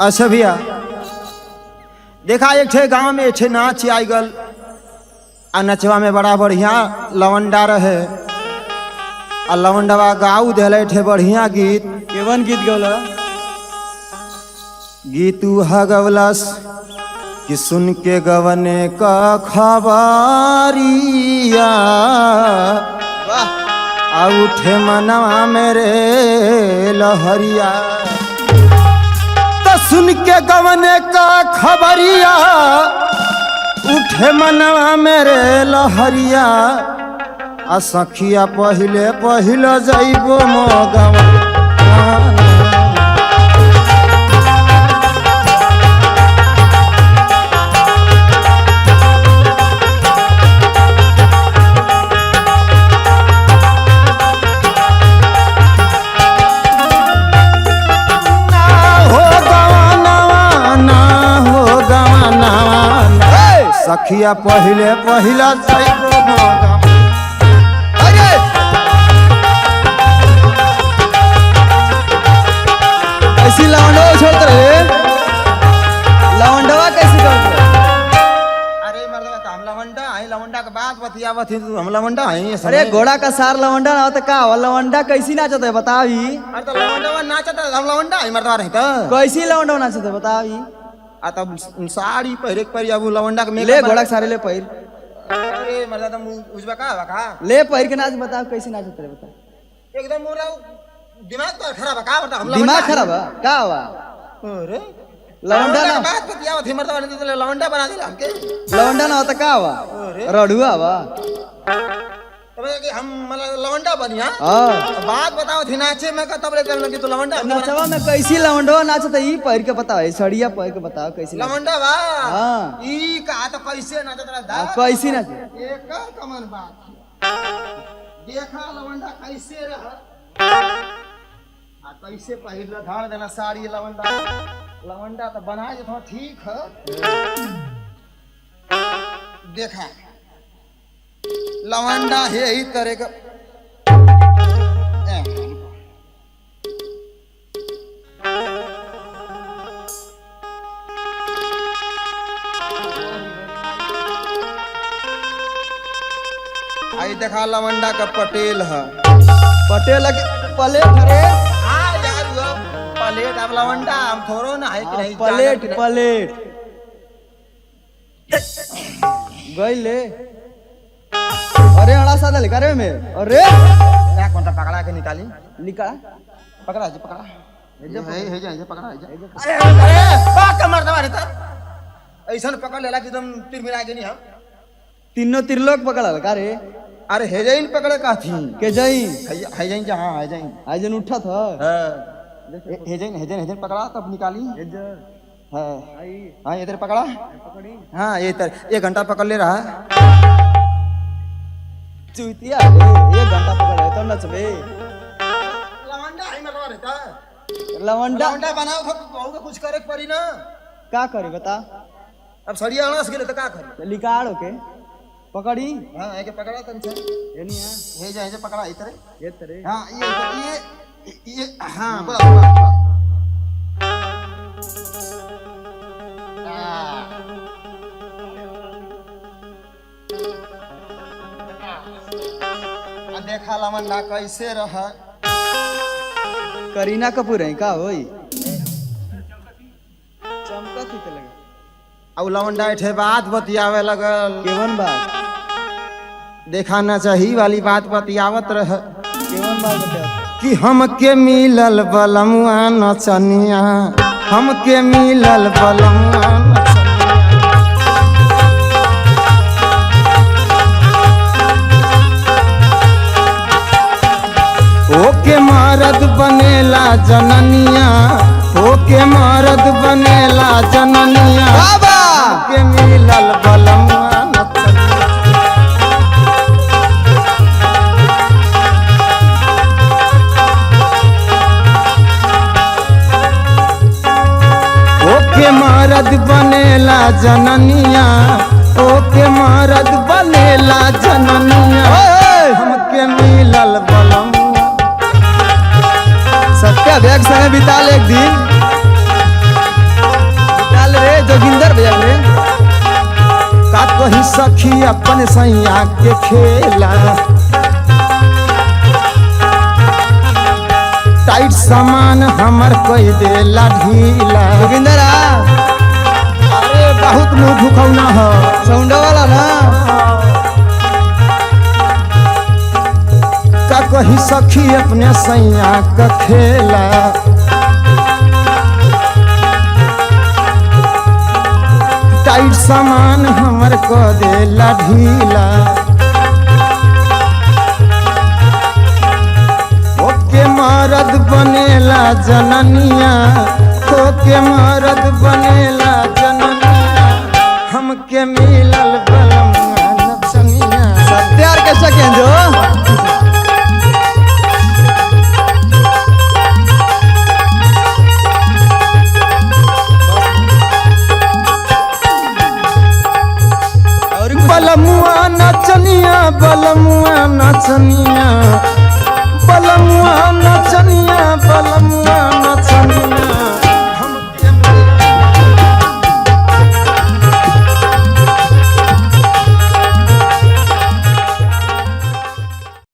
अच्छा भैया देखा एक ठे गांव में एक ठे नाच आई गल आ नचवा में बड़ा बढ़िया लवंडा रहे आ लवंडवा गाऊ दिले ठे बढ़िया गीत। केवन गीत गौला? गीत उहा गवलस कि सुन के गवने का खबरिया आ उठे मनवा मेरे लहरिया। तो सुन के गवने का खबरिया उठे मनवा मेरे लहरिया आ सखिया पहिले पहिले जइबो मोगवा। सखिया पहिले पहिले जइबो मोगवा। ऐसी लवंडवा छोड़ते रहे, लवंडवा कैसे करते? अरे मर्दवा हम लवंडा है, लवंडा के बात बतियावत है, हम लवंडा है। अरे घोड़ा का सार लवंडा ना होता का? लवंडा कैसी नाचत है बतावी? अरे तो लवंडा नाचत हम लवंडा है मर्दवा रही तो कैसी लवंडा नाचत है बतावी? आ तब साड़ी पहिरे के परी अब लवंडा के ले घोड़ा के सारे ले पहिर। अरे मर्दवा तुम उजवा का बका ले पहिर के नाच बताओ कैसी नाचत है बता। एकदम मोरा दिमाग तो खराब है का बता हम दिमाग खराब है का हुआ? अरे लवंडा ना बात बतियावत है मर्दवा ने तो लवंडा बना दिला हमके। लवंडा ना होता का हुआ? रडुआ हुआ तब कि हम मतलब लवंडा बनिया। हां बात बताओ थी नाचे में का तब ले कर लगी तो लवंडा नचवा में कैसी लवंडवा नाचत है? ई पहिर के बताओ, ई सड़िया पहिर के बताओ कैसी लवंडा बा। हां ई का तो कैसे नाचत रहा कैसी नाच? एक कमन बात देखा लवंडा कैसे रहा आ कैसे पहिरला धार देना साड़ी लवंडा। लवंडा तो बना जे थोड़ा ठीक है। देखा लवंडा है ही तरह का आई देखा लवंडा का पटेल है। पटेल पलेट रे। हाँ यार वो पलेट अब लवंडा हम थोड़ो ना है कि नहीं पलेट पलेट गई ले। अरे अड़ा सादा लिखा रे में। अरे क्या कौन सा पकड़ा के निकाली निकाल पकड़ा जी पकड़ा हे जा पकड़ा हे जा। अरे अरे बात मर दवा रे ऐसा पकड़ लेला कि तुम तिरमिरा के नहीं हम तीनों त्रिलोक पकड़ल का रे? अरे हे जाइन पकड़े का थी के जाई है जाइन हां है जाइन आज जन उठा था। हां हे जाइन पकड़ा तब निकाली हां हां इधर पकड़ा पकड़ी हां ये इधर 1 घंटा पकड़ ले रहा चूतिया रे 1 घंटा पकड़ है तो नचबे। लवंडा है मरवा रहता लवंडा बनाओ तो कुछ करे पड़ी ना का करे बता? अब सड़िया अणस गेले तो का करे? लिकाड़ के पकड़ी हां एके पकड़ा तन से एनिया हे जा पकड़ा इधर ये तरे। हां ये हां बस देखा लवंडा कैसे रहा। करीना कपूर है का होई? चमकत ही लगे अब लवंडा ठे बात बतियावे लगल। केवन बात? देखा ना चाहिए वाली बात बतियावत रह केवन बात बता? कि हमके मिलल बलमुआ नचनिया हमके मिलल बलमुआ ओके मरद बनेला जननिया ओके मरद बनेला जननिया बाबा के मिलल बलमुआ नचनिया। ओके मरद बनेला जननिया ओके मरद बनेला जननिया हमके मिलल बलमुआ। सबका बैग संगे बिता ले एक दिन। सखी अपन सैया के खेला टाइट सामान हमर कोई देला ढीला। जोगिंदर अरे बहुत मुंह भुकौना हो साउंड वाला ना। का कही सखी अपने सैया का खेला टाइट सामान हमर को देला ढीला। ओके मरद बनेला जननिया ओके मरद बनेला जननिया हमके मिलल बलमुआ नचनिया। सत्यार कैसा केंजो बलमुआ नचनिया बलमुआ नचनिया बलमुआ